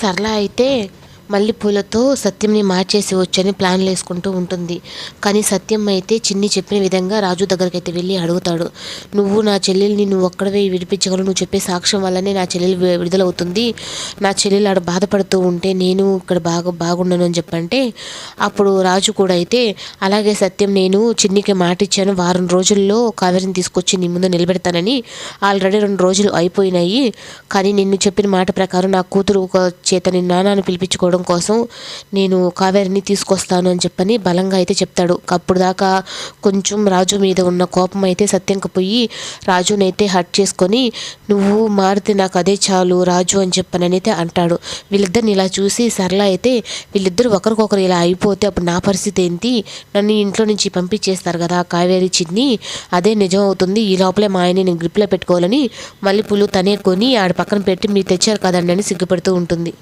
సరళ అయితే మల్లెపూలతో సత్యంని మార్చేసి వచ్చని ప్లాన్లు వేసుకుంటూ ఉంటుంది. కానీ సత్యం అయితే చిన్ని చెప్పిన విధంగా రాజు దగ్గరికి అయితే వెళ్ళి అడుగుతాడు. నువ్వు నా చెల్లెల్ని నువ్వు ఒక్కడవే విడిపించగలవు, నువ్వు చెప్పే సాక్ష్యం వల్లనే నా చెల్లెలు విడుదలవుతుంది, నా చెల్లెలు ఆడ బాధపడుతూ ఉంటే నేను ఇక్కడ బాగుండను అని చెప్పంటే అప్పుడు రాజు కూడా అయితే అలాగే సత్యం, నేను చిన్నికి మాట ఇచ్చాను, వారం రోజుల్లో కావేరిని తీసుకొచ్చి నీ ముందు నిలబెడతానని. ఆల్రెడీ 2 రోజులు అయిపోయినాయి. కానీ నిన్ను చెప్పిన మాట ప్రకారం నా కూతురు చేత నిన్ను నాన్నను పిలిపించుకోవడం కోసం నేను కావేరిని తీసుకొస్తాను అని చెప్పని బలంగా అయితే చెప్తాడు. అప్పుడు దాకా కొంచెం రాజు మీద ఉన్న కోపం అయితే సత్యంకి పోయి రాజునైతే హట్ చేసుకొని నువ్వు మారితే నాకు అదే చాలు రాజు అని చెప్పనైతే అంటాడు. వీళ్ళిద్దరిని ఇలా చూసి సరళ అయితే వీళ్ళిద్దరు ఒకరికొకరు ఇలా అయిపోతే అప్పుడు నా పరిస్థితి ఏంటి, నన్ను ఇంట్లో నుంచి పంపించేస్తారు కదా కావేరి చిన్ని, అదే నిజం అవుతుంది, ఈ లోపలే మా ఆయన్ని నేను గ్రిప్లో పెట్టుకోవాలని మల్లెపూలు తనే కొని ఆడ పక్కన పెట్టి మీరు తెచ్చారు కదండి అని సిగ్గుపడుతూ ఉంటుంది.